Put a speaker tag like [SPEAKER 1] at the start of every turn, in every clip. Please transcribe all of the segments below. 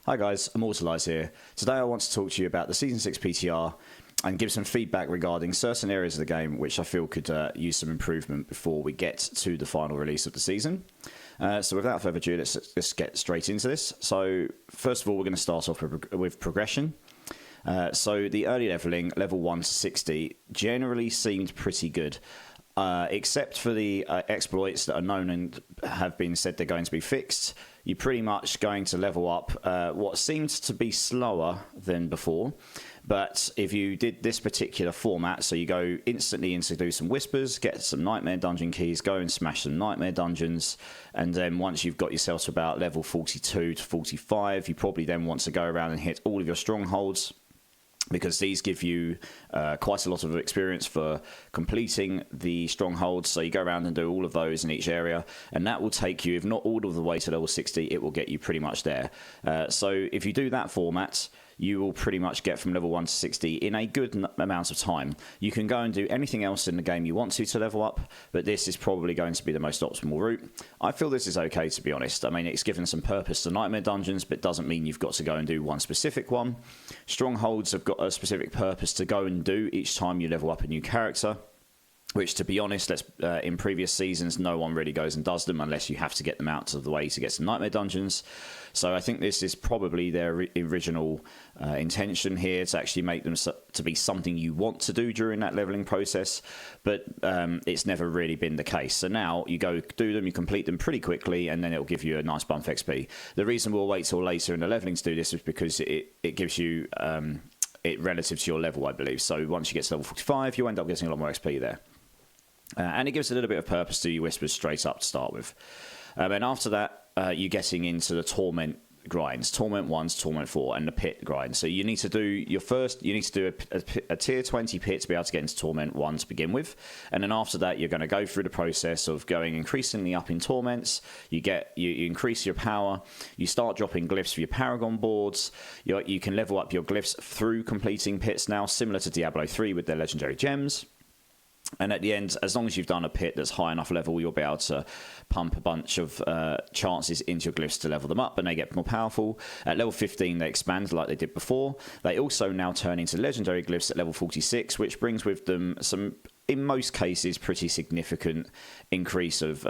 [SPEAKER 1] Hi guys, imortilize here. Today I want to talk to you about the Season 6 PTR and give some feedback regarding certain areas of the game which I feel could use some improvement before we get to the final release of the season. So without further ado, let's get straight into this. So first of all, we're going to start off with progression. So the early leveling, level 1 to 60, generally seemed pretty good. Except for the exploits that are known and have been said they're going to be fixed, you're pretty much going to level up what seems to be slower than before. But if you did this particular format, so you go instantly into do some whispers, get some nightmare dungeon keys, go and smash some nightmare dungeons, and then once you've got yourself to about level 42 to 45, you probably then want to go around and hit all of your strongholds, because these give you quite a lot of experience for completing the strongholds. So you go around and do all of those in each area, and that will take you, if not all of the way to level 60, it will get you pretty much there. So if you do that format, you will pretty much get from level 1 to 60 in a good amount of time. You can go and do anything else in the game you want to level up, but this is probably going to be the most optimal route. I feel this is okay, to be honest. I mean, it's given some purpose to nightmare dungeons, but doesn't mean you've got to go and do one specific one. Strongholds have got a specific purpose to go and do each time you level up a new character, which, to be honest, in previous seasons, no one really goes and does them unless you have to get them out of the way to get some nightmare dungeons. So I think this is probably their original intention here, to actually make them to be something you want to do during that leveling process, but it's never really been the case. So now you go do them, you complete them pretty quickly, and then it'll give you a nice bump XP. The reason we'll wait till later in the leveling to do this is because it gives you it relative to your level, I believe. So once you get to level 45, you end up getting a lot more XP there. And it gives a little bit of purpose to your whispers straight up to start with. And after that, you're getting into the Torment grinds, Torment 1 to Torment 4, and the pit grind. So you need to do a tier 20 pit to be able to get into Torment 1 to begin with. And then after that, you're going to go through the process of going increasingly up in Torments. You increase your power. You start dropping glyphs for your Paragon boards. You can level up your glyphs through completing pits now, similar to Diablo 3 with their legendary gems. And at the end, as long as you've done a pit that's high enough level, you'll be able to pump a bunch of chances into your glyphs to level them up, and they get more powerful. At level 15, they expand like they did before. They also now turn into legendary glyphs at level 46, which brings with them some, in most cases, pretty significant increase of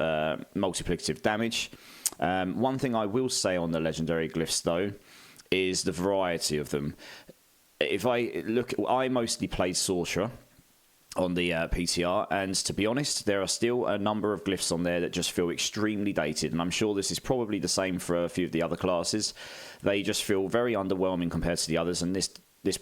[SPEAKER 1] multiplicative damage. One thing I will say on the legendary glyphs, though, is the variety of them. If I look, I mostly played Sorcerer on the PTR, and to be honest, there are still a number of glyphs on there that just feel extremely dated, and I'm sure this is probably the same for a few of the other classes. They just feel very underwhelming compared to the others, and this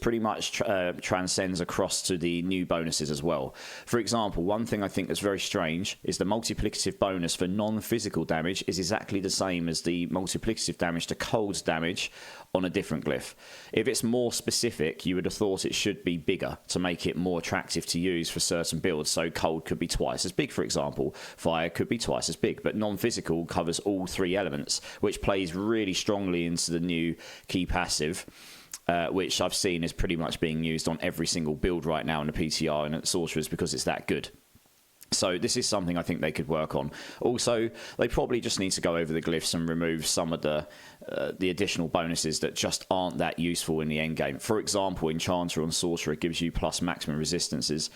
[SPEAKER 1] pretty much transcends across to the new bonuses as well. For example, one thing I think that's very strange is the multiplicative bonus for non-physical damage is exactly the same as the multiplicative damage to cold damage on a different glyph. If it's more specific, you would have thought it should be bigger to make it more attractive to use for certain builds. So cold could be twice as big, for example. Fire could be twice as big, but non-physical covers all three elements, which plays really strongly into the new key passive, which I've seen is pretty much being used on every single build right now in the PTR and at Sorcerers because it's that good. So this is something I think they could work on. Also, they probably just need to go over the glyphs and remove some of the additional bonuses that just aren't that useful in the end game. For example, Enchanter on Sorcerer gives you plus maximum resistances.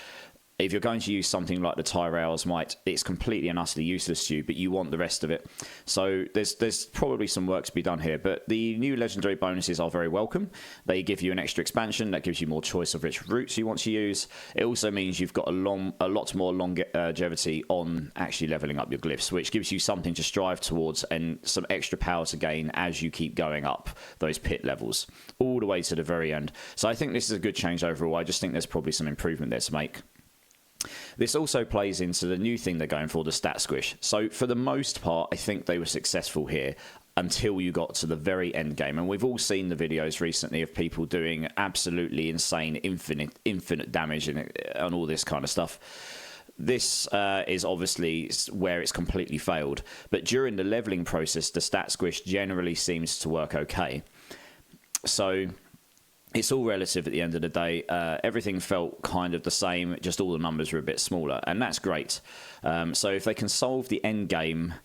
[SPEAKER 1] If you're going to use something like the Tyrell's Might, it's completely and utterly useless to you, but you want the rest of it. So there's probably some work to be done here, but the new legendary bonuses are very welcome. They give you an extra expansion that gives you more choice of which routes you want to use. It also means you've got a lot more longevity on actually leveling up your glyphs, which gives you something to strive towards and some extra power to gain as you keep going up those pit levels all the way to the very end. So I think this is a good change overall. I just think there's probably some improvement there to make. This also plays into the new thing they're going for, the stat squish. So for the most part, I think they were successful here until you got to the very end game. And we've all seen the videos recently of people doing absolutely insane, infinite damage and all this kind of stuff. This is obviously where it's completely failed. But during the leveling process, the stat squish generally seems to work okay. So it's all relative at the end of the day. Everything felt kind of the same, just all the numbers were a bit smaller, and that's great. So if they can solve the end game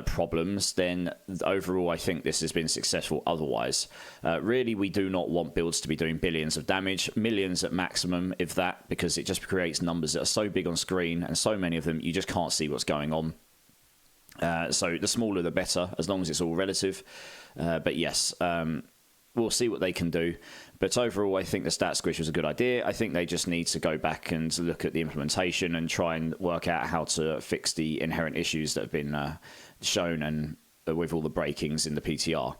[SPEAKER 1] problems, then overall I think this has been successful otherwise. Really, we do not want builds to be doing billions of damage, millions at maximum, if that, because it just creates numbers that are so big on screen and so many of them, you just can't see what's going on. So the smaller the better, as long as it's all relative. But yes, we'll see what they can do. But overall, I think the stat squish was a good idea. I think they just need to go back and look at the implementation and try and work out how to fix the inherent issues that have been shown and with all the breakings in the PTR.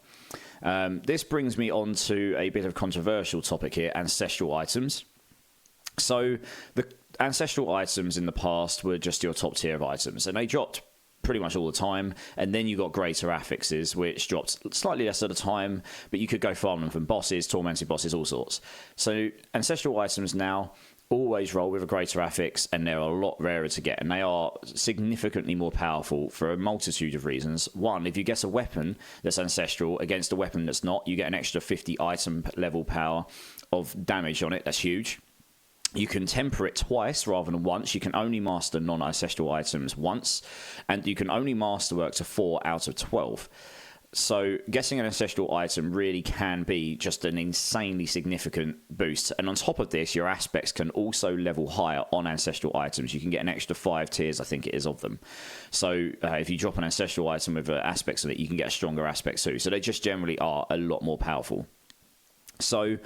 [SPEAKER 1] This brings me on to a bit of controversial topic here, ancestral items. So the ancestral items in the past were just your top tier of items, and they dropped pretty much all the time, and then you got greater affixes, which dropped slightly less at a time, but you could go farm them from bosses, tormented bosses, all sorts. So ancestral items now always roll with a greater affix, and they're a lot rarer to get, and they are significantly more powerful for a multitude of reasons. One, if you get a weapon that's ancestral against a weapon that's not, you get an extra 50 item level power of damage on it. That's huge. You can temper it twice rather than once. You can only master non-ancestral items once, and you can only masterwork to 4 out of 12. So getting an ancestral item really can be just an insanely significant boost. And on top of this, your aspects can also level higher on ancestral items. You can get an extra 5 tiers, I think it is, of them. So if you drop an ancestral item with aspects on it, you can get a stronger aspect too. So they just generally are a lot more powerful. So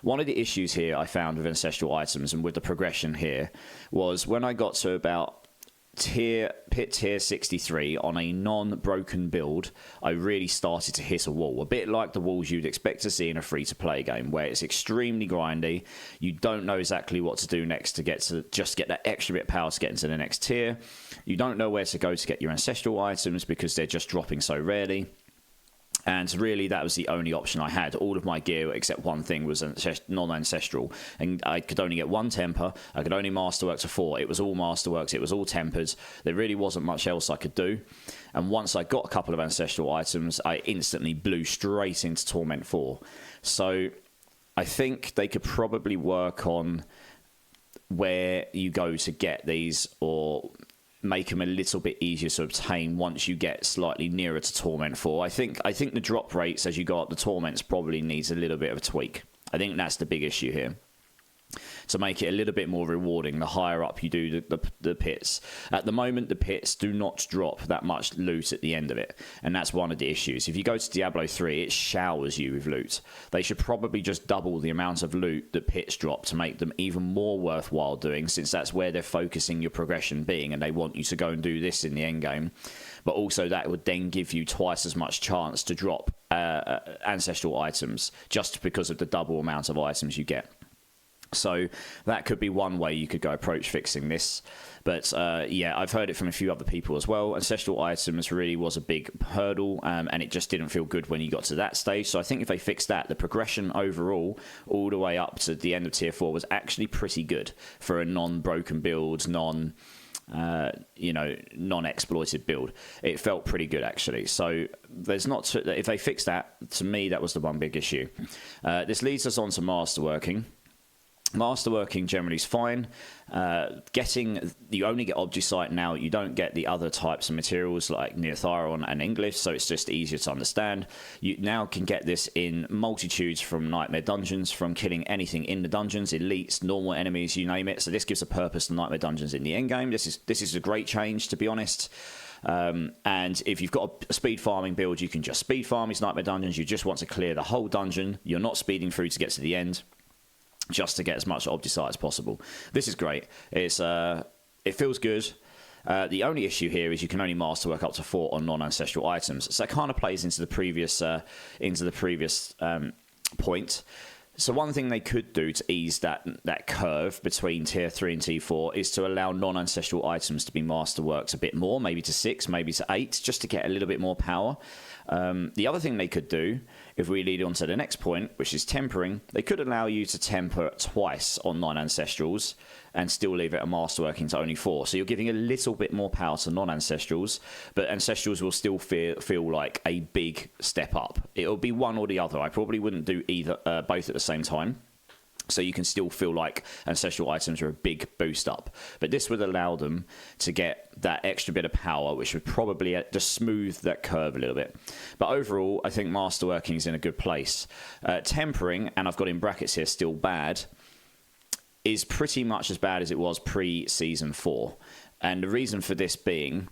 [SPEAKER 1] one of the issues here I found with ancestral items and with the progression here was when I got to about pit tier 63 on a non-broken build, I really started to hit a wall, a bit like the walls you'd expect to see in a free-to-play game, where it's extremely grindy. You don't know exactly what to do next to get that extra bit of power to get into the next tier. You don't know where to go to get your ancestral items because they're just dropping so rarely. And really, that was the only option I had. All of my gear, except one thing, was non-ancestral. And I could only get 1 temper. I could only masterwork to 4. It was all masterworks. It was all tempers. There really wasn't much else I could do. And once I got a couple of ancestral items, I instantly blew straight into Torment 4. So I think they could probably work on where you go to get these, or make them a little bit easier to obtain once you get slightly nearer to Torment 4. I think the drop rates as you go up the Torments probably needs a little bit of a tweak. I think that's the big issue here. To make it a little bit more rewarding, the higher up you do the pits. At the moment, the pits do not drop that much loot at the end of it, and that's one of the issues. If you go to Diablo 3, it showers you with loot. They should probably just double the amount of loot that pits drop to make them even more worthwhile doing, since that's where they're focusing your progression being, and they want you to go and do this in the end game. But also that would then give you twice as much chance to drop ancestral items, just because of the double amount of items you get. So that could be one way you could go approach fixing this. But yeah, I've heard it from a few other people as well. Ancestral items really was a big hurdle, and it just didn't feel good when you got to that stage. So I think if they fixed that, the progression overall, all the way up to the end of tier 4, was actually pretty good for a non-broken build, non-exploited build. It felt pretty good, actually. So there's not if they fix that, to me, that was the one big issue. This leads us on to Masterworking. Masterworking generally is fine. You only get Obgisite now. You don't get the other types of materials like Neothyron and English, so it's just easier to understand. You now can get this in multitudes from Nightmare Dungeons, from killing anything in the dungeons, elites, normal enemies, you name it. So this gives a purpose to Nightmare Dungeons in the endgame. This is a great change, to be honest. And if you've got a speed farming build, you can just speed farm these Nightmare Dungeons. You just want to clear the whole dungeon. You're not speeding through to get to the end, just to get as much Obgisite as possible. This is great. It feels good. The only issue here is you can only masterwork up to 4 on non-ancestral items. So that kind of plays into the previous point. So one thing they could do to ease that curve between tier 3 and tier 4 is to allow non-ancestral items to be masterworked a bit more, maybe to 6, maybe to 8, just to get a little bit more power. The other thing they could do, if we lead on to the next point, which is tempering, they could allow you to temper twice on non-ancestrals and still leave it a masterworking to only 4. So you're giving a little bit more power to non-ancestrals, but ancestrals will still feel like a big step up. It'll be one or the other. I probably wouldn't do both at the same time. So you can still feel like ancestral items are a big boost up. But this would allow them to get that extra bit of power, which would probably just smooth that curve a little bit. But overall, I think Masterworking is in a good place. Tempering, and I've got in brackets here, still bad, is pretty much as bad as it was pre-Season 4. And the reason for this being,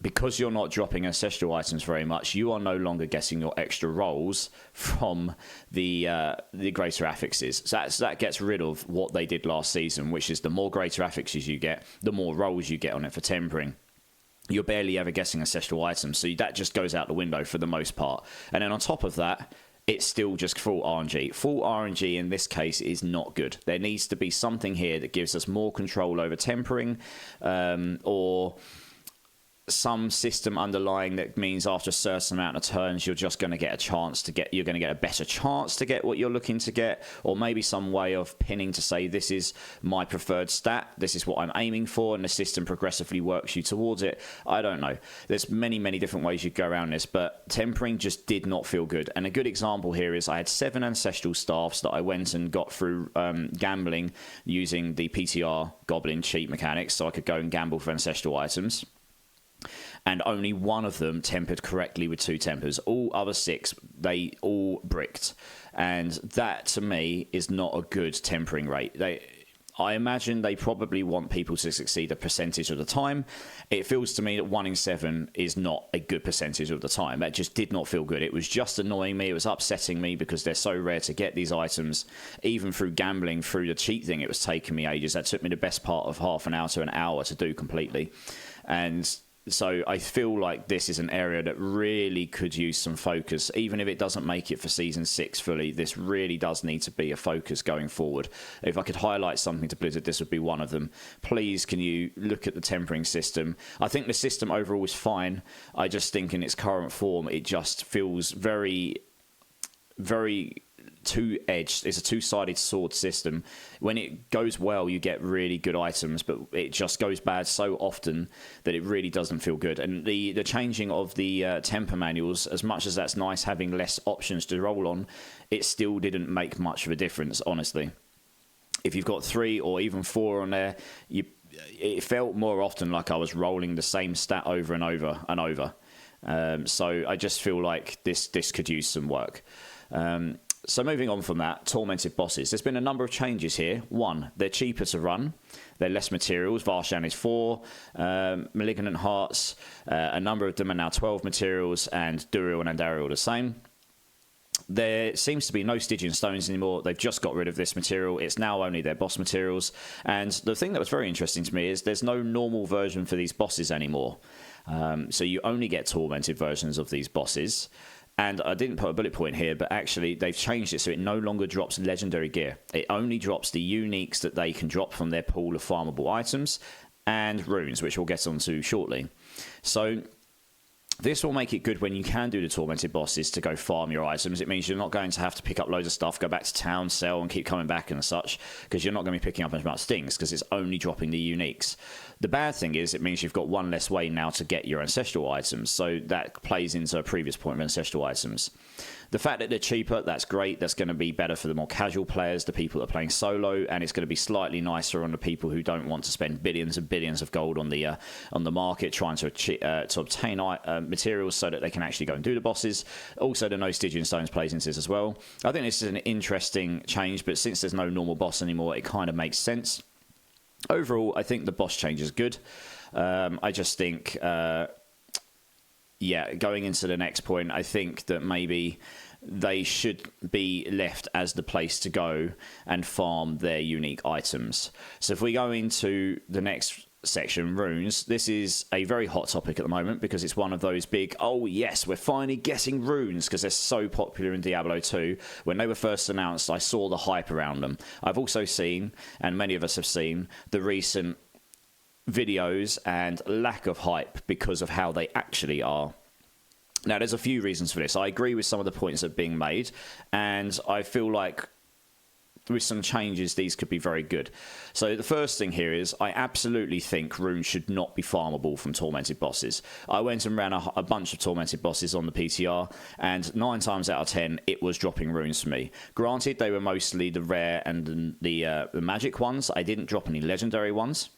[SPEAKER 1] because you're not dropping ancestral items very much, you are no longer getting your extra rolls from the greater affixes. So that gets rid of what they did last season, which is the more greater affixes you get, the more rolls you get on it for tempering. You're barely ever getting ancestral items, so that just goes out the window for the most part. And then on top of that, it's still just full RNG. Full RNG in this case is not good. There needs to be something here that gives us more control over tempering, or some system underlying that means after a certain amount of turns you're just going to get a chance to get, you're going to get a better chance to get what you're looking to get, or maybe some way of pinning to say this is my preferred stat, this is what I'm aiming for, and the system progressively works you towards it. I don't know. There's many different ways you go around this, but tempering just did not feel good. And a good example here is I had 7 ancestral staffs that I went and got through gambling using the PTR goblin cheat mechanics, so I could go and gamble for ancestral items. And only one of them tempered correctly with 2 tempers. All other 6, they all bricked. And that, to me, is not a good tempering rate. I imagine they probably want people to succeed a percentage of the time. It feels to me that 1 in 7 is not a good percentage of the time. That just did not feel good. It was just annoying me. It was upsetting me because they're so rare to get these items. Even through gambling, through the cheat thing, it was taking me ages. That took me the best part of half an hour to an hour to do completely. And so I feel like this is an area that really could use some focus. Even if it doesn't make it for Season 6 fully, this really does need to be a focus going forward. If I could highlight something to Blizzard, this would be one of them. Please, can you look at the tempering system? I think the system overall is fine. I just think in its current form, it just feels very two-edged. It's a two-sided sword system. When it goes well, you get really good items, but it just goes bad so often that it really doesn't feel good. And the changing of the temper manuals, as much as that's nice having less options to roll on, it still didn't make much of a difference, honestly. If you've got 3 or even 4 on there, it felt more often like I was rolling the same stat over and over and over. So I just feel like this could use some work. So moving on from that, Tormented Bosses. There's been a number of changes here. 1, they're cheaper to run. They're less materials. Varshan is 4. Malignant Hearts, a number of them are now 12 materials, and Duril and Andariel the same. There seems to be no Stygian Stones anymore. They've just got rid of this material. It's now only their boss materials. And the thing that was very interesting to me is there's no normal version for these bosses anymore. So you only get tormented versions of these bosses. And I didn't put a bullet point here, but actually they've changed it so it no longer drops legendary gear. It only drops the uniques that they can drop from their pool of farmable items and runes, which we'll get onto shortly. So this will make it good when you can do the Tormented Bosses to go farm your items. It means you're not going to have to pick up loads of stuff, go back to town, sell, and keep coming back and such, because you're not going to be picking up as much things, because it's only dropping the uniques. The bad thing is it means you've got one less way now to get your ancestral items, so that plays into a previous point of ancestral items. The fact that they're cheaper, that's great. That's going to be better for the more casual players, the people that are playing solo, and it's going to be slightly nicer on the people who don't want to spend billions and billions of gold on the market trying to obtain materials so that they can actually go and do the bosses. Also, the no Stygian Stones plays into this as well. I think this is an interesting change, but since there's no normal boss anymore, it kind of makes sense. Overall, I think the boss change is good. I just think... going into the next point, I think that maybe they should be left as the place to go and farm their unique items. So if we go into the next section, runes, this is a very hot topic at the moment because it's one of those big, oh yes, we're finally getting runes, because they're so popular in Diablo 2. When they were first announced, I saw the hype around them. I've also seen, and many of us have seen, the recent videos and lack of hype because of how they actually are. Now, there's a few reasons for this. I agree with some of the points that are being made, and I feel like with some changes, these could be very good. So the first thing here is I absolutely think runes should not be farmable from Tormented Bosses. I went and ran a bunch of Tormented Bosses on the PTR, and 9 times out of 10, it was dropping runes for me. Granted, they were mostly the rare and the magic ones. I didn't drop any legendary ones.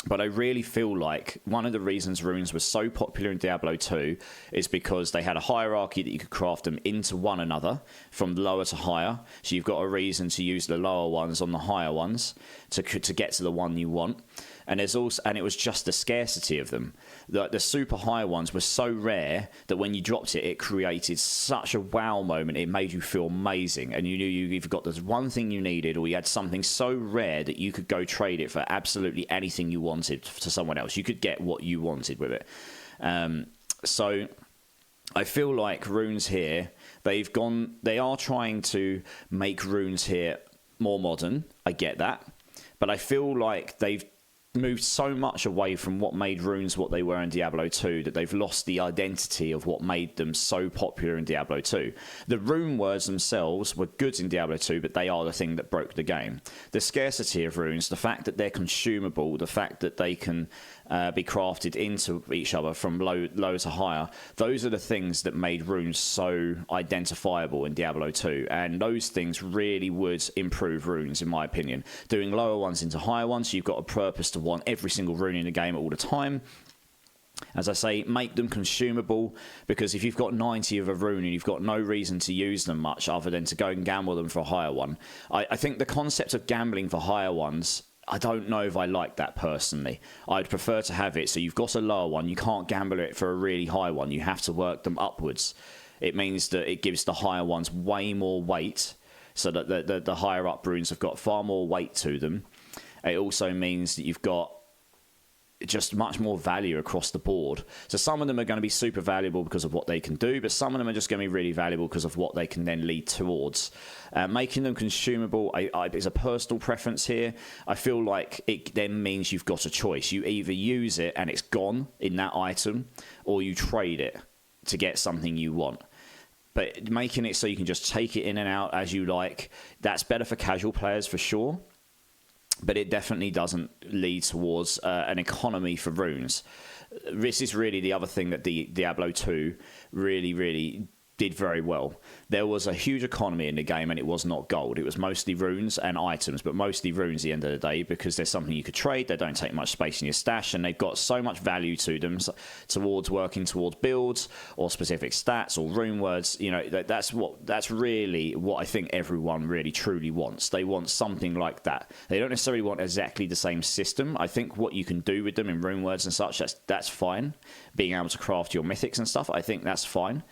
[SPEAKER 1] But I really feel like one of the reasons runes were so popular in Diablo 2 is because they had a hierarchy that you could craft them into one another from lower to higher. So you've got a reason to use the lower ones on the higher ones to get to the one you want. And there's also, and it was just the scarcity of them. The super high ones were so rare that when you dropped it, it created such a wow moment. It made you feel amazing, and you knew you either got this one thing you needed, or you had something so rare that you could go trade it for absolutely anything you wanted to someone else. You could get what you wanted with it. So I feel like runes here, they are trying to make runes here more modern. I get that, but I feel like they've moved so much away from what made runes what they were in Diablo 2 that they've lost the identity of what made them so popular in Diablo 2. The rune words themselves were good in Diablo 2, but they are the thing that broke the game. The scarcity of runes, the fact that they're consumable, the fact that they can be crafted into each other from low to higher, those are the things that made runes so identifiable in Diablo 2, and those things really would improve runes in my opinion. Doing lower ones into higher ones, you've got a purpose to want every single rune in the game all the time. As I say, make them consumable, because if you've got 90 of a rune and you've got no reason to use them much other than to go and gamble them for a higher one, I think the concept of gambling for higher ones, I don't know if I like that personally. I'd prefer to have it so you've got a lower one, you can't gamble it for a really high one, you have to work them upwards. It means that it gives the higher ones way more weight, so that the higher up runes have got far more weight to them. It also means that you've got just much more value across the board. So some of them are going to be super valuable because of what they can do, but some of them are just going to be really valuable because of what they can then lead towards. Making them consumable is a personal preference here. I feel like it then means you've got a choice. You either use it and it's gone in that item, or you trade it to get something you want. But making it so you can just take it in and out as you like, that's better for casual players for sure. But it definitely doesn't lead towards an economy for runes. This is really the other thing that the Diablo 2 really did very well. There was a huge economy in the game, and it was not gold. It was mostly runes and items, but mostly runes at the end of the day, because there's something you could trade. They don't take much space in your stash, and they've got so much value to them towards working towards builds or specific stats or rune words. You know, that's really what I think everyone really truly wants. They want something like that. They don't necessarily want exactly the same system. I think what you can do with them in rune words and such, that's fine. Being able to craft your mythics and stuff, I think that's fine.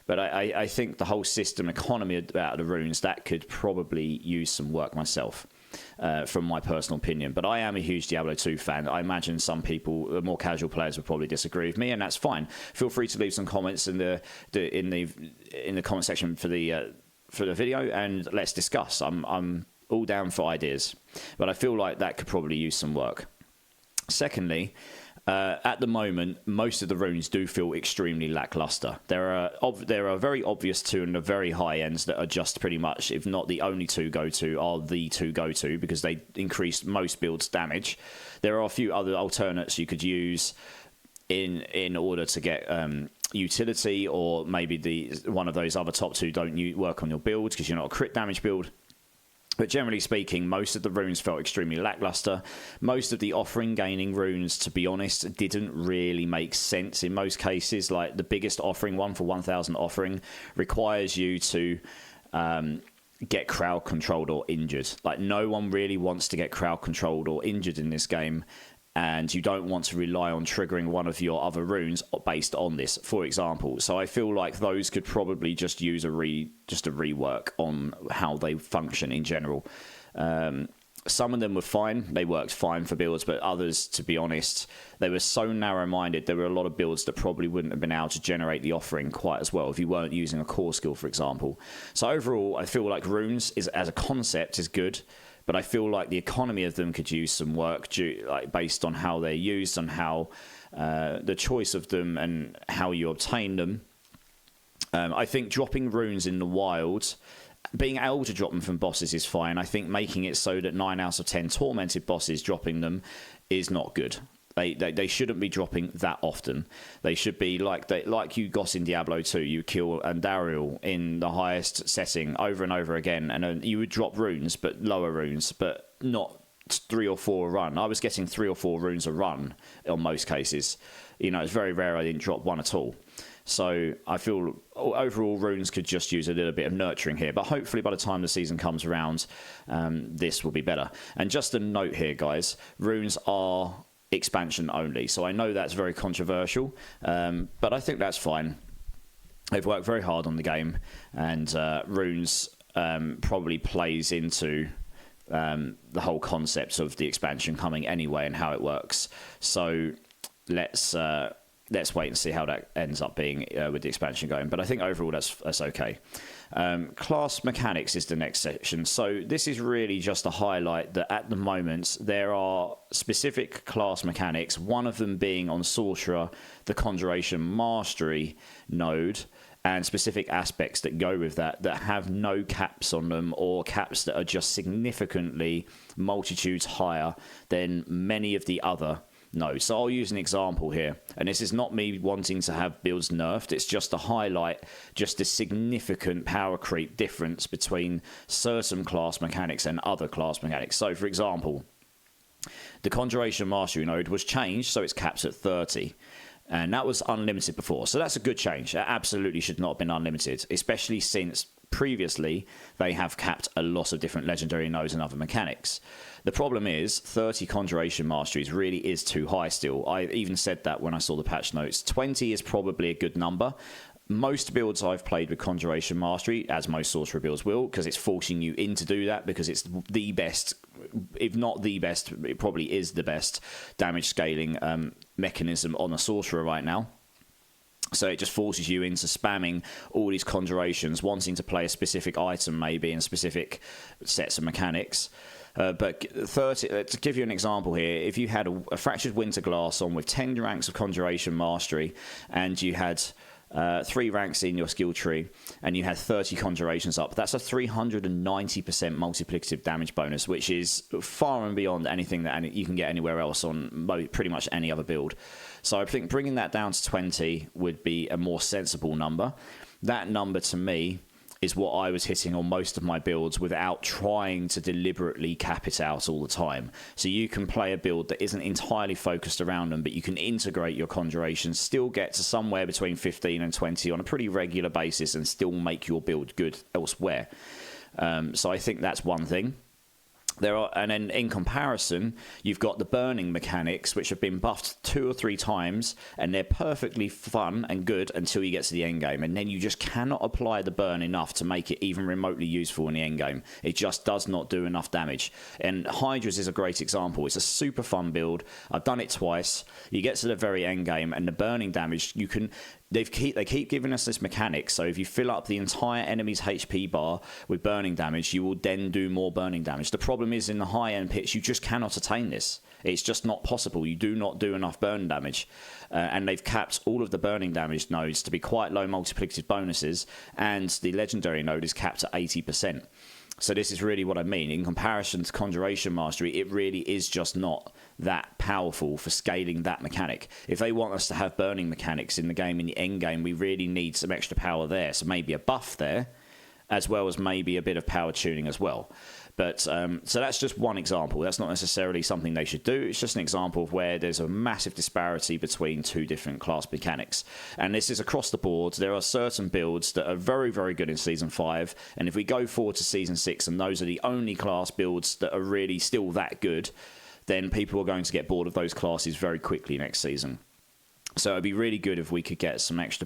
[SPEAKER 1] But I think the whole system economy out of the runes, that could probably use some work myself, from my personal opinion. But I am a huge Diablo 2 fan. I imagine some people, more casual players, would probably disagree with me, and that's fine. Feel free to leave some comments in the comment section for the video, and let's discuss. I'm all down for ideas, but I feel like that could probably use some work. Secondly, at the moment, most of the runes do feel extremely lackluster. There are very obvious two and the very high ends that are just pretty much, if not the only two go-to, are the two go-to, because they increase most builds' damage. There are a few other alternates you could use in order to get utility, or maybe one of those other top two don't work on your build because you're not a crit damage build. But generally speaking, most of the runes felt extremely lackluster. Most of the offering gaining runes, to be honest, didn't really make sense in most cases. Like the biggest offering, 1 for 1,000 offering, requires you to get crowd controlled or injured. Like no one really wants to get crowd controlled or injured in this game, and you don't want to rely on triggering one of your other runes based on this, for example. So I feel like those could probably just use a rework on how they function in general. Some of them were fine. They worked fine for builds, but others, to be honest, they were so narrow-minded. There were a lot of builds that probably wouldn't have been able to generate the offering quite as well if you weren't using a core skill, for example. So overall, I feel like runes, as a concept, is good. But I feel like the economy of them could use some work, based on how they're used and how the choice of them and how you obtain them. I think dropping runes in the wild being able to drop them from bosses is fine. I think making it so that 9 out of 10 tormented bosses dropping them is not good. They shouldn't be dropping that often. They should be like you got in Diablo 2. You kill Andariel in the highest setting over and over again, and you would drop runes, but lower runes, but not 3 or 4 a run. I was getting 3 or 4 runes a run on most cases. It's very rare I didn't drop one at all. So I feel overall runes could just use a little bit of nurturing here. But hopefully by the time the season comes around, this will be better. And just a note here, guys, runes are expansion only. So I know that's very controversial, but I think that's fine. They've worked very hard on the game, and runes probably plays into the whole concept of the expansion coming anyway and how it works. So let's wait and see how that ends up being with the expansion going. But I think overall that's okay. Class mechanics is the next section. So this is really just a highlight that at the moment there are specific class mechanics, one of them being on Sorcerer, the Conjuration Mastery node, and specific aspects that go with that have no caps on them, or caps that are just significantly multitudes higher than many of the other nodes. So I'll use an example here, and this is not me wanting to have builds nerfed, it's just to highlight just the significant power creep difference between certain class mechanics and other class mechanics. So for example, the Conjuration Mastery node was changed, so it's capped at 30. And that was unlimited before. So that's a good change. That absolutely should not have been unlimited, especially since previously they have capped a lot of different legendary nodes and other mechanics. The problem is 30 Conjuration Masteries really is too high still. I even said that when I saw the patch notes. 20 is probably a good number. Most builds I've played with Conjuration Mastery, as most Sorcerer builds will, because it's forcing you in to do that, because it's the best, if not the best, it probably is the best damage scaling mechanism on a Sorcerer right now. So it just forces you into spamming all these conjurations, wanting to play a specific item maybe in specific sets of mechanics. But 30, to give you an example here, if you had a Fractured Winter Glass on with 10 ranks of Conjuration Mastery, and you had 3 ranks in your skill tree, and you had 30 conjurations up, that's a 390% multiplicative damage bonus, which is far and beyond anything that you can get anywhere else on pretty much any other build. So I think bringing that down to 20 would be a more sensible number. That number to me is what I was hitting on most of my builds without trying to deliberately cap it out all the time. So you can play a build that isn't entirely focused around them, but you can integrate your conjurations, still get to somewhere between 15 and 20 on a pretty regular basis, and still make your build good elsewhere. So I think that's one thing. And then in comparison, you've got the burning mechanics, which have been buffed 2 or 3 times, and they're perfectly fun and good until you get to the end game, and then you just cannot apply the burn enough to make it even remotely useful in the end game. It just does not do enough damage. And Hydras is a great example. It's a super fun build. I've done it twice. You get to the very end game, and the burning damage, they keep giving us this mechanic, so if you fill up the entire enemy's HP bar with burning damage, you will then do more burning damage. The problem is in the high-end pits, you just cannot attain this. It's just not possible. You do not do enough burn damage. And they've capped all of the burning damage nodes to be quite low multiplicative bonuses, and the legendary node is capped at 80%. So this is really what I mean. In comparison to Conjuration Mastery, it really is just not that powerful for scaling that mechanic. If they want us to have burning mechanics in the game, in the end game, we really need some extra power there. So maybe a buff there, as well as maybe a bit of power tuning as well. But so that's just one example. That's not necessarily something they should do. It's just an example of where there's a massive disparity between 2 different class mechanics. And this is across the board. There are certain builds that are very, very good in Season 5. And if we go forward to Season 6, and those are the only class builds that are really still that good, then people are going to get bored of those classes very quickly next season. So it'd be really good if we could get some extra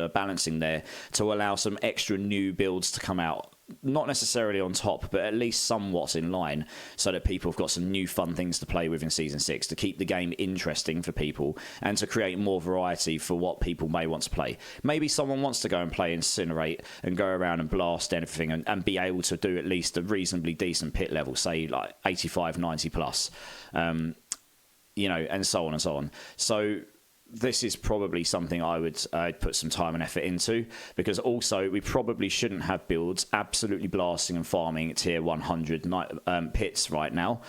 [SPEAKER 1] balancing there to allow some extra new builds to come out. Not necessarily on top, but at least somewhat in line, so that people have got some new fun things to play with in Season 6 to keep the game interesting for people and to create more variety for what people may want to play. Maybe someone wants to go and play Incinerate and go around and blast everything and be able to do at least a reasonably decent pit level, say like 85, 90 plus, and so on and so on. So this is probably something I'd put some time and effort into, because also we probably shouldn't have builds absolutely blasting and farming tier 100 pits right now.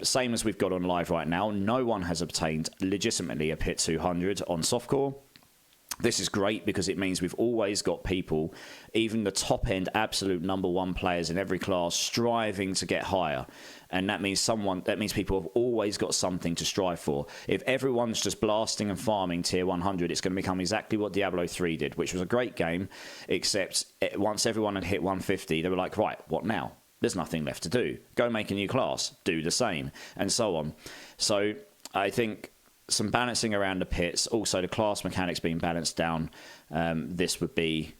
[SPEAKER 1] Same as we've got on live right now. No one has obtained legitimately a pit 200 on softcore. This is great because it means we've always got people, even the top end absolute number one players in every class, striving to get higher. And that means people have always got something to strive for. If everyone's just blasting and farming tier 100, it's going to become exactly what Diablo 3 did, which was a great game, except once everyone had hit 150, they were like, right, what now? There's nothing left to do. Go make a new class, do the same, and so on. So I think some balancing around the pits, also the class mechanics being balanced down, this would be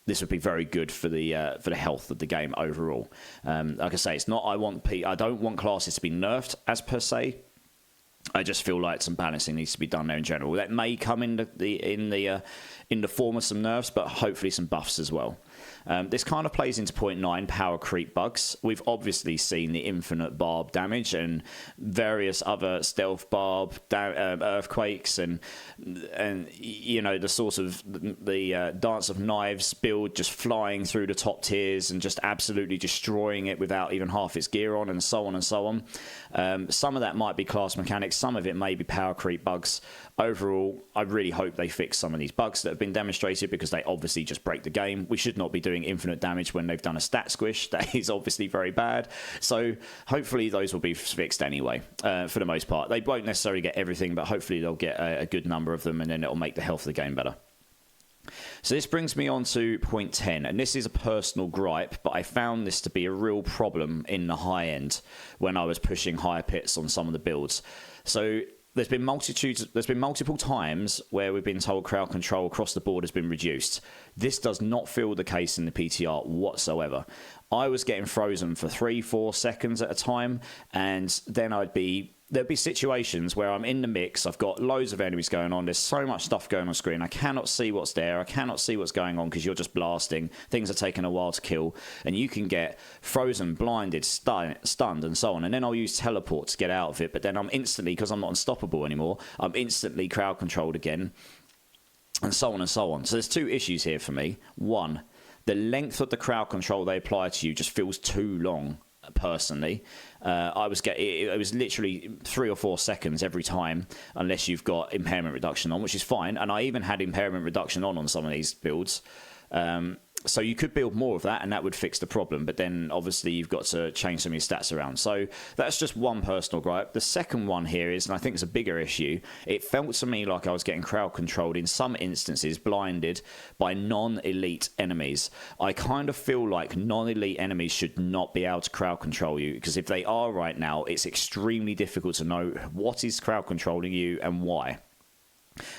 [SPEAKER 1] very good for the health of the game overall. Like I say, it's not I don't want classes to be nerfed as per se. I just feel like some balancing needs to be done there in general. That may come in the form of some nerfs, but hopefully some buffs as well. This kind of plays into point 9, power creep bugs. We've obviously seen the infinite barb damage and various other stealth barb earthquakes and you know, the sort of the dance of knives build just flying through the top tiers and just absolutely destroying it without even half its gear on, and so on and so on. Some of that might be class mechanics, some of it may be power creep bugs. Overall, I really hope they fix some of these bugs that have been demonstrated, because they obviously just break the game. We should not be doing infinite damage when they've done a stat squish. That is obviously very bad. So hopefully those will be fixed anyway, for the most part. They won't necessarily get everything, but hopefully they'll get a good number of them, and then it'll make the health of the game better. So this brings me on to point 10, and this is a personal gripe, but I found this to be a real problem in the high end when I was pushing higher pits on some of the builds. So there's been multiple times where we've been told crowd control across the board has been reduced. This does not feel the case in the PTR whatsoever. I was getting frozen for 3-4 seconds at a time, and then there'd be situations where I'm in the mix, I've got loads of enemies going on, there's so much stuff going on screen, I cannot see what's there, I cannot see what's going on because you're just blasting, things are taking a while to kill, and you can get frozen, blinded, stunned, and so on. And then I'll use teleport to get out of it, but then I'm instantly, because I'm not unstoppable anymore, I'm instantly crowd controlled again, and so on and so on. So there's two issues here for me. One, the length of the crowd control they apply to you just feels too long. Personally, it was literally 3 or 4 seconds every time, unless you've got impairment reduction on, which is fine. And I even had impairment reduction on some of these builds. So you could build more of that, and that would fix the problem. But then, obviously, you've got to change some of your stats around. So that's just one personal gripe. The second one here is, and I think it's a bigger issue, it felt to me like I was getting crowd controlled, in some instances, blinded by non-elite enemies. I kind of feel like non-elite enemies should not be able to crowd control you, because if they are right now, it's extremely difficult to know what is crowd controlling you and why.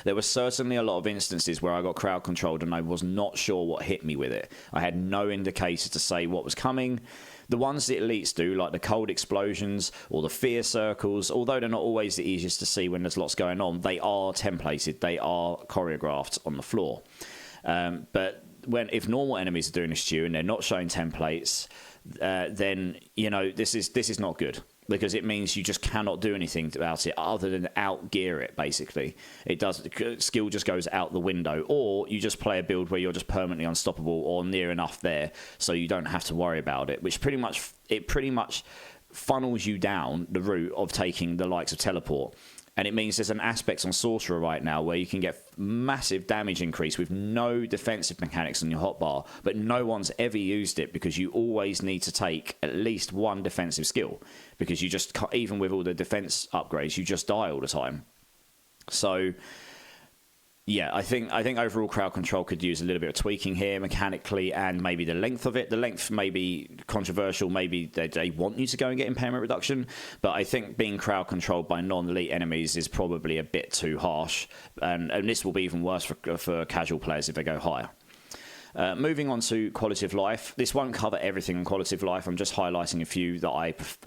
[SPEAKER 1] There were certainly a lot of instances where I got crowd controlled and I was not sure what hit me with it. I had no indicator to say what was coming. The ones the elites do, like the cold explosions or the fear circles, although they're not always the easiest to see when there's lots going on, they are templated, they are choreographed on the floor. But if normal enemies are doing a stew and they're not showing templates, then, you know, this is not good. Because it means you just cannot do anything about it other than out-gear it, basically. Skill just goes out the window. Or you just play a build where you're just permanently unstoppable or near enough there so you don't have to worry about it, which pretty much funnels you down the route of taking the likes of teleport. And it means there's an aspect on Sorcerer right now where you can get massive damage increase with no defensive mechanics on your hotbar, but no one's ever used it because you always need to take at least one defensive skill, because you just, even with all the defense upgrades, you just die all the time. So yeah, I think overall crowd control could use a little bit of tweaking here mechanically, and maybe the length of it. The length may be controversial. Maybe they want you to go and get impairment reduction, but I think being crowd controlled by non-elite enemies is probably a bit too harsh, and this will be even worse for casual players if they go higher. Moving on to quality of life. This won't cover everything in quality of life. I'm just highlighting a few that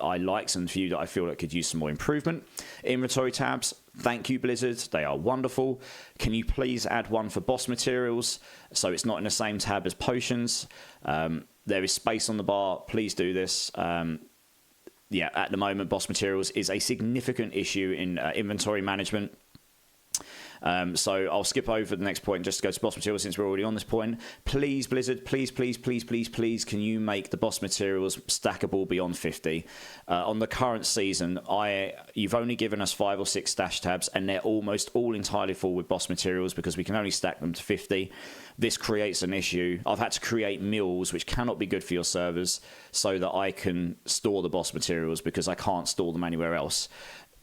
[SPEAKER 1] I liked and a few that I feel that could use some more improvement. Inventory tabs. Thank you, Blizzard. They are wonderful. Can you please add one for boss materials so it's not in the same tab as potions? There is space on the bar. Please do this. Yeah, at the moment, boss materials is a significant issue in inventory management. So I'll skip over the next point just to go to boss materials since we're already on this point. Please, Blizzard, please, can you make the boss materials stackable beyond 50? On the current season, you've only given us 5 or 6 stash tabs, and they're almost all entirely full with boss materials because we can only stack them to 50. This creates an issue. I've had to create mills, which cannot be good for your servers, so that I can store the boss materials because I can't store them anywhere else.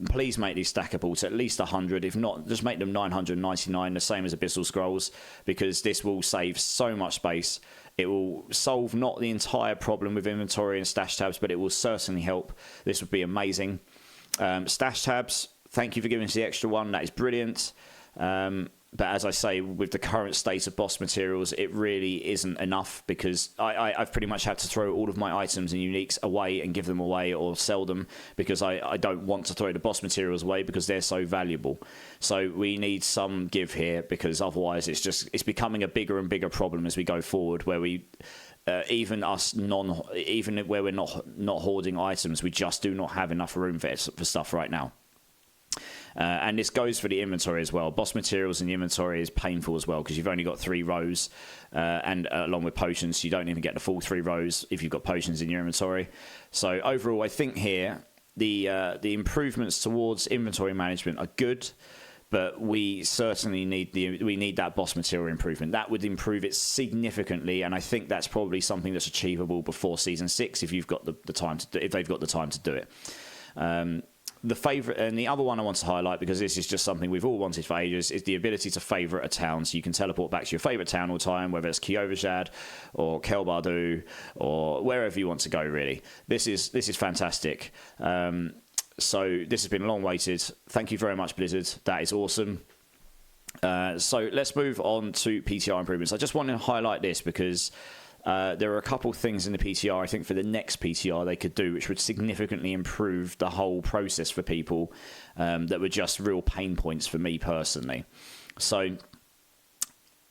[SPEAKER 1] Please make these stackable to at least 100. If not, just make them 999, the same as Abyssal Scrolls, because this will save so much space. It will solve not the entire problem with inventory and stash tabs, but it will certainly help. This would be amazing. Stash tabs, thank you for giving us the extra one. That is brilliant. But as I say, with the current state of boss materials, it really isn't enough because I've pretty much had to throw all of my items and uniques away and give them away or sell them because I don't want to throw the boss materials away because they're so valuable. So we need some give here because otherwise it's becoming a bigger and bigger problem as we go forward where we... even where we're not hoarding items, we just do not have enough room for stuff right now. And this goes for the inventory as well. Boss materials in the inventory is painful as well because you've only got 3 rows, and along with potions, you don't even get the full 3 rows if you've got potions in your inventory. So overall, I think here the improvements towards inventory management are good, but we certainly need that boss material improvement. That would improve it significantly, and I think that's probably something that's achievable before season 6 if you've got the time if they've got the time to do it. The favorite and the other one I want to highlight, because this is just something we've all wanted for ages, is the ability to favorite a town. So you can teleport back to your favorite town all the time, whether it's Kyovashad or Kelbardu or wherever you want to go, really. This is fantastic. So this has been long waited. Thank you very much, Blizzard. That is awesome. So let's move on to PTR improvements. I just want to highlight this because there are a couple things in the PTR, I think, for the next PTR they could do, which would significantly improve the whole process for people that were just real pain points for me personally. So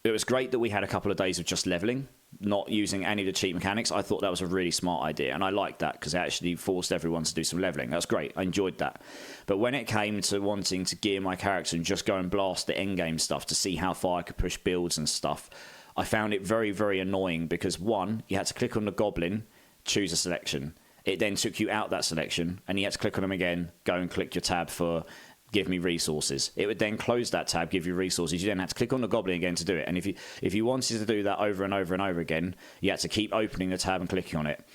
[SPEAKER 1] it was great that we had a couple of days of just leveling, not using any of the cheat mechanics. I thought that was a really smart idea, and I liked that because it actually forced everyone to do some leveling. That's great. I enjoyed that. But when it came to wanting to gear my character and just go and blast the endgame stuff to see how far I could push builds and stuff, I found it very, very annoying because, one, you had to click on the goblin, choose a selection. It then took you out that selection, and you had to click on them again, go and click your tab for give me resources. It would then close that tab, give you resources. You then had to click on the goblin again to do it. And if you wanted to do that over and over and over again, you had to keep opening the tab and clicking on it.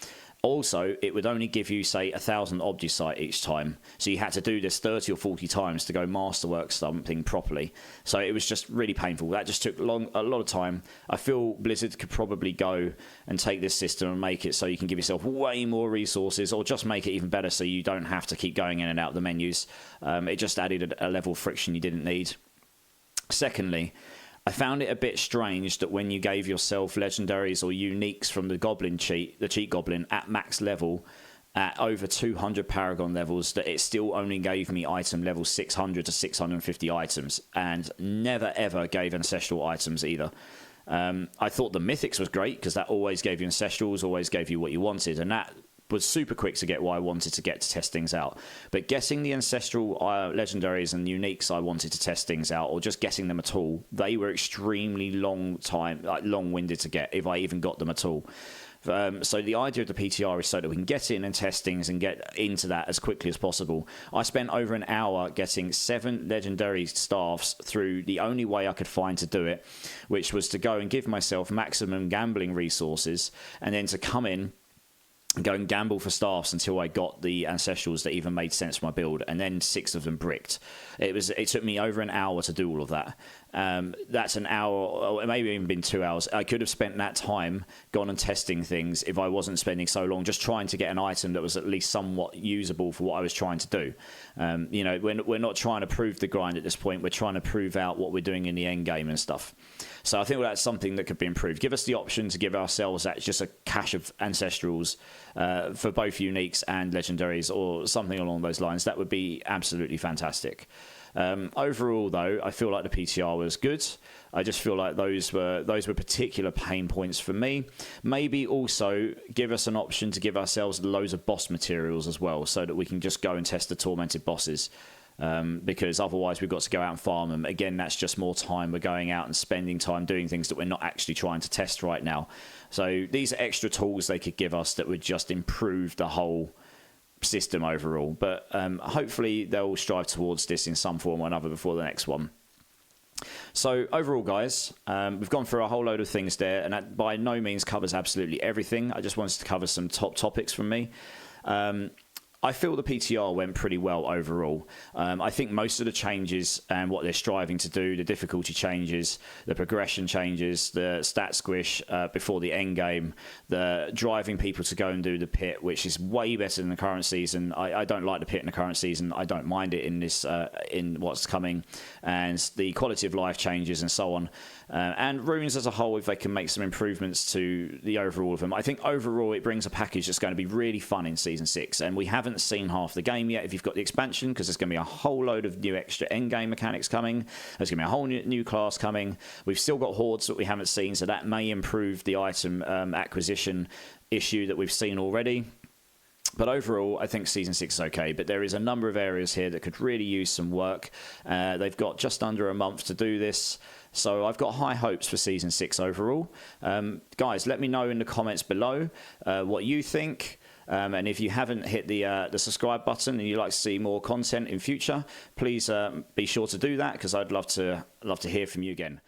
[SPEAKER 1] Also, it would only give you, say, 1,000 Obdusite each time. So you had to do this 30 or 40 times to go masterwork something properly. So it was just really painful. That just took a lot of time. I feel Blizzard could probably go and take this system and make it so you can give yourself way more resources, or just make it even better so you don't have to keep going in and out of the menus. It just added a level of friction you didn't need. Secondly, I found it a bit strange that when you gave yourself legendaries or uniques from the cheat goblin at max level, at over 200 paragon levels, that it still only gave me item level 600 to 650 items, and never ever gave ancestral items either. I thought the mythics was great because that always gave you ancestrals, always gave you what you wanted, and that was super quick to get what I wanted to get to test things out. But getting the ancestral legendaries and uniques I wanted to test things out, or just getting them at all, they were extremely long-winded to get, if I even got them at all. So the idea of the PTR is so that we can get in and test things and get into that as quickly as possible. I spent over an hour getting 7 legendary staffs through the only way I could find to do it, which was to go and give myself maximum gambling resources, and then to come in and go and gamble for staffs until I got the ancestrals that even made sense for my build, and then 6 of them bricked. It took me over an hour to do all of that. That's an hour, or maybe even been 2 hours. I could have spent that time gone and testing things if I wasn't spending so long just trying to get an item that was at least somewhat usable for what I was trying to do. We're not trying to prove the grind at this point. We're trying to prove out what we're doing in the end game and stuff. So I think that's something that could be improved. Give us the option to give ourselves just a cache of ancestrals for both uniques and legendaries, or something along those lines. That would be absolutely fantastic. Overall, though, I feel like the PTR was good. I just feel like those were particular pain points for me. Maybe also give us an option to give ourselves loads of boss materials as well, so that we can just go and test the Tormented Bosses. because otherwise we've got to go out and farm them. Again, that's just more time. We're going out and spending time doing things that we're not actually trying to test right now. So these are extra tools they could give us that would just improve the whole system overall. But hopefully they'll strive towards this in some form or another before the next one. So overall, guys, we've gone through a whole load of things there, and that by no means covers absolutely everything. I just wanted to cover some top topics from me. I feel the PTR went pretty well overall. I think most of the changes and what they're striving to do, the difficulty changes, the progression changes, the stat squish before the end game, the driving people to go and do the pit, which is way better than the current season. I don't like the pit in the current season. I don't mind it in this in what's coming, and the quality of life changes and so on. And runes as a whole, if they can make some improvements to the overall of them, I think overall it brings a package that's going to be really fun in Season 6. And we haven't seen half the game yet if you've got the expansion, because there's going to be a whole load of new extra endgame mechanics coming. There's going to be a whole new class coming. We've still got hordes that we haven't seen, so that may improve the item acquisition issue that we've seen already. But overall, I think Season 6 is okay. But there is a number of areas here that could really use some work. They've got just under a month to do this. So I've got high hopes for Season 6 overall. Guys, let me know in the comments below what you think. And if you haven't hit the subscribe button and you'd like to see more content in future, please be sure to do that, because I'd love to hear from you again.